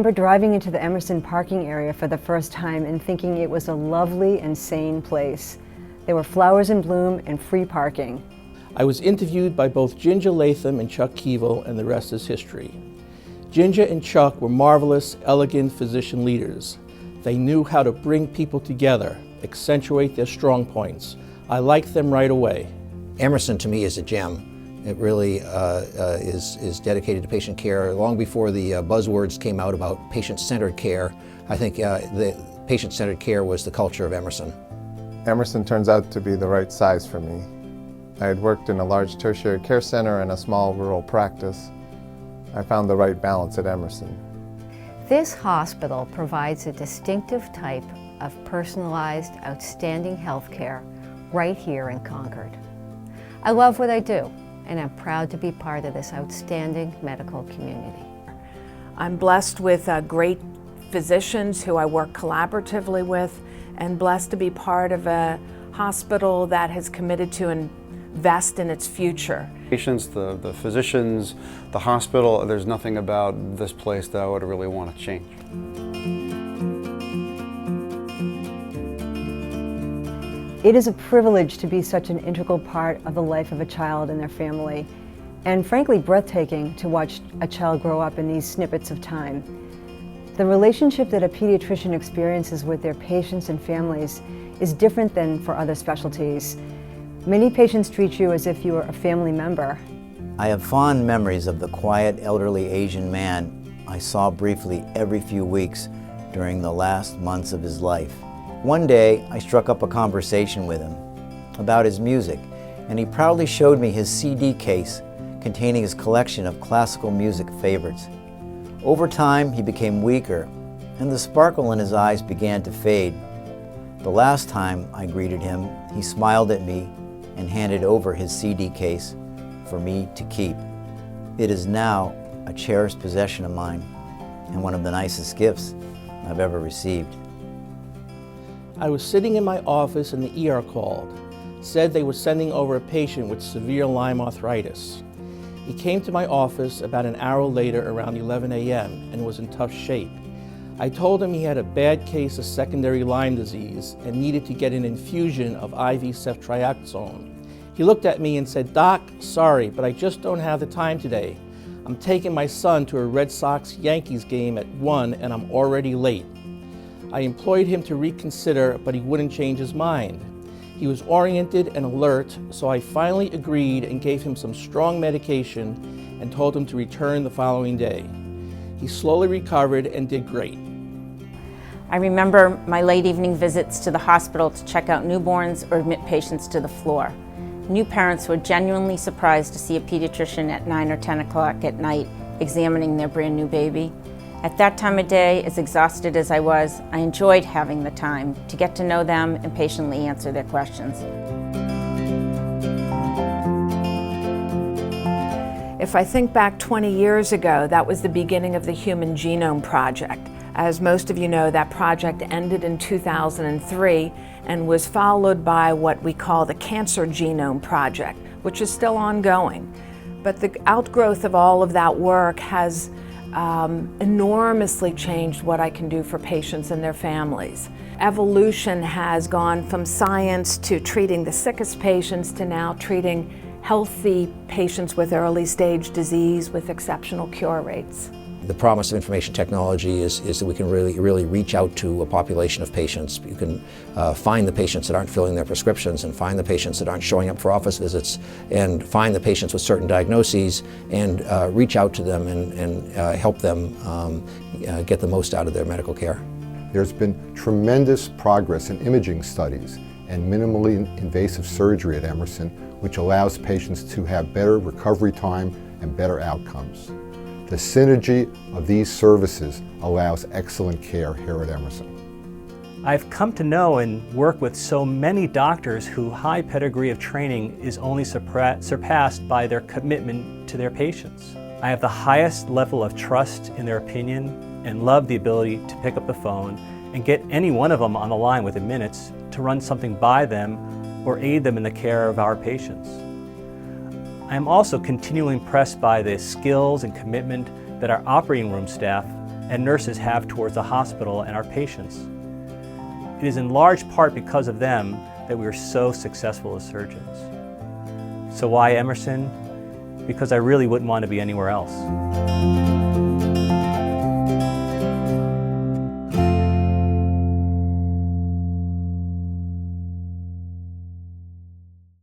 remember driving into the Emerson parking area for the first time and thinking it was a lovely and sane place. There were flowers in bloom and free parking. I was interviewed by both Ginger Latham and Chuck Keevil, and the rest is history. Ginger and Chuck were marvelous, elegant physician leaders. They knew how to bring people together, accentuate their strong points. I liked them right away. Emerson to me is a gem. It really is dedicated to patient care. Long before the buzzwords came out about patient-centered care, I think the patient-centered care was the culture of Emerson. Emerson turns out to be the right size for me. I had worked in a large tertiary care center and a small rural practice. I found the right balance at Emerson. This hospital provides a distinctive type of personalized, outstanding health care right here in Concord. I love what I do, and I'm proud to be part of this outstanding medical community. I'm blessed with great physicians who I work collaboratively with, and blessed to be part of a hospital that has committed to invest in its future. Patients, the physicians, the hospital, there's nothing about this place that I would really want to change. It is a privilege to be such an integral part of the life of a child and their family, and frankly breathtaking to watch a child grow up in these snippets of time. The relationship that a pediatrician experiences with their patients and families is different than for other specialties. Many patients treat you as if you were a family member. I have fond memories of the quiet, elderly Asian man I saw briefly every few weeks during the last months of his life. One day, I struck up a conversation with him about his music, and he proudly showed me his CD case containing his collection of classical music favorites. Over time, he became weaker, and the sparkle in his eyes began to fade. The last time I greeted him, he smiled at me and handed over his CD case for me to keep. It is now a cherished possession of mine and one of the nicest gifts I've ever received. I was sitting in my office and the ER called, said they were sending over a patient with severe Lyme arthritis. He came to my office about an hour later around 11 a.m. and was in tough shape. I told him he had a bad case of secondary Lyme disease and needed to get an infusion of IV ceftriaxone. He looked at me and said, "Doc, sorry, but I just don't have the time today. I'm taking my son to a Red Sox-Yankees game at 1 and I'm already late." I implored him to reconsider, but he wouldn't change his mind. He was oriented and alert, so I finally agreed and gave him some strong medication and told him to return the following day. He slowly recovered and did great. I remember my late evening visits to the hospital to check out newborns or admit patients to the floor. New parents were genuinely surprised to see a pediatrician at 9 or 10 o'clock at night examining their brand new baby. At that time of day, as exhausted as I was, I enjoyed having the time to get to know them and patiently answer their questions. If I think back 20 years ago, that was the beginning of the Human Genome Project. As most of you know, that project ended in 2003 and was followed by what we call the Cancer Genome Project, which is still ongoing. But the outgrowth of all of that work has enormously changed what I can do for patients and their families. Evolution has gone from science to treating the sickest patients to now treating healthy patients with early stage disease with exceptional cure rates. The promise of information technology is that we can really reach out to a population of patients. You can find the patients that aren't filling their prescriptions and find the patients that aren't showing up for office visits and find the patients with certain diagnoses and reach out to them and help them get the most out of their medical care. There's been tremendous progress in imaging studies and minimally invasive surgery at Emerson, which allows patients to have better recovery time and better outcomes. The synergy of these services allows excellent care here at Emerson. I've come to know and work with so many doctors whose high pedigree of training is only surpassed by their commitment to their patients. I have the highest level of trust in their opinion and love the ability to pick up the phone and get any one of them on the line within minutes to run something by them or aid them in the care of our patients. I am also continually impressed by the skills and commitment that our operating room staff and nurses have towards the hospital and our patients. It is in large part because of them that we are so successful as surgeons. So why Emerson? Because I really wouldn't want to be anywhere else.